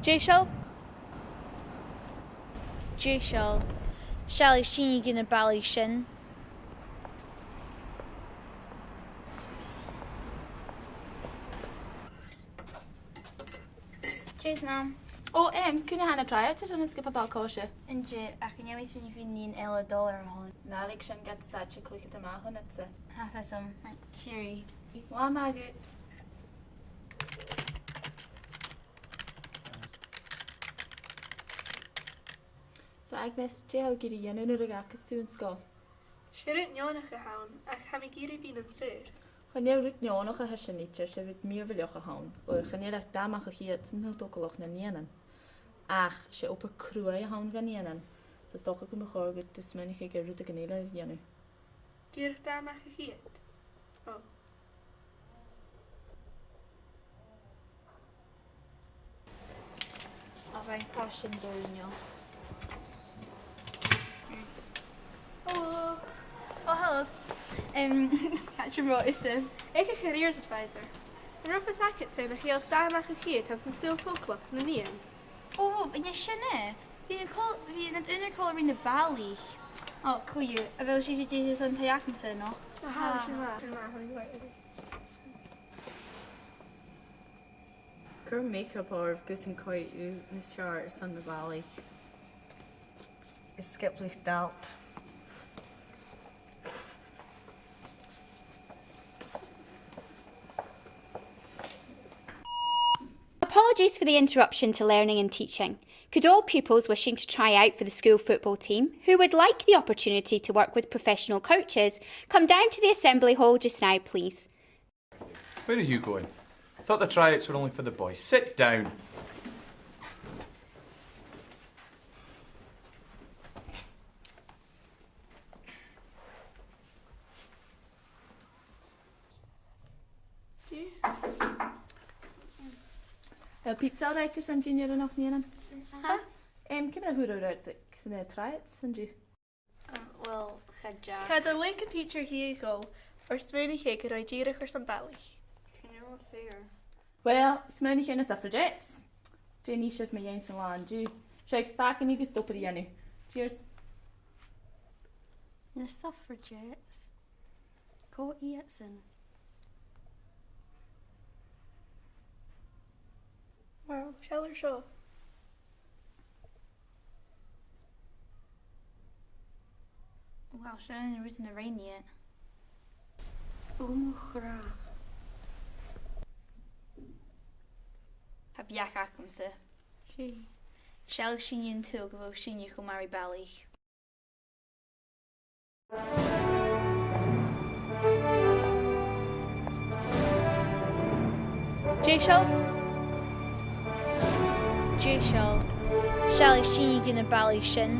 Déisiol? Déisiol. Seall sin gin na bailí sin. Cheers, Mom. Oh, cúna hana try tus an skip a balcóise. Inje, ach yn newydd fi'n fi'n ni'n $1 hon. Nálig sin get staitse clucha am ahon itse. Half a some. Cheery. Lá magad. So Agnes, dé ha giri dhéanú nu agus tú an scoil. Sirit ionnsachadh a hawn, ach cha mi giri bín am sŵr. Chn newid neonach a hysinitio se fydd mi o fylioch a hawn, o'r chynnyr damach a chiad sy'n hwdogolach na nienan. Ach, se op y crwy a hawn gan nienan, so stoch ac yn chor gyd dysmen i chi gyrryd y gynnyl ar ienu. Dyr damach a chiad. O. A fe'n caution dwrnio. Hello. Oh, hello. Catch your rote is Ik a careers advisor. Yn rhywbeth sacet sy'n eich eich damach a chiad tan sy'n syl toclach na nian. Oh, yn ysyn e? Fi'n nad yn yr col rhan y bali. O, cwyo. A fel si Jesus yn taiach am sy'n no? Aha, sy'n ma. Sy'n ma, hwy'n gwaith. Cur make-up orf gys yn coi yw Mr. Son the Valley. Is skeplich dalt. Apologies for the interruption to learning and teaching. Could all pupils wishing to try out for the school football team, who would like the opportunity to work with professional coaches, come down to the assembly hall just now, please? Where are you going? I thought the tryouts were only for the boys. Sit down. Pizza reikers en junior er nog niet aan. Kim er hwyrw uit sy'n tryouts yn ju. Wel, chadja. Cha dy leik a teacher hi go, o'r smwni chi gyda i gyrach o'r sambalich. Can you figure? Wel, smynig yn y suffragettes. Jane eisiau mae ein sy'n lan, ju. Siag, bac yn i gystop yr ienu. Cheers. The suffragettes? Co-ionnanachd. Wow, shall or show? Wel, sy'n yn rwy'n y rain yet. Graag. Heb iach ac am sy. Sial sy'n yn tŵg efo sy'n i'ch o mari balich. Déisiol? Déisiol. Seall sin gin na bailí sin.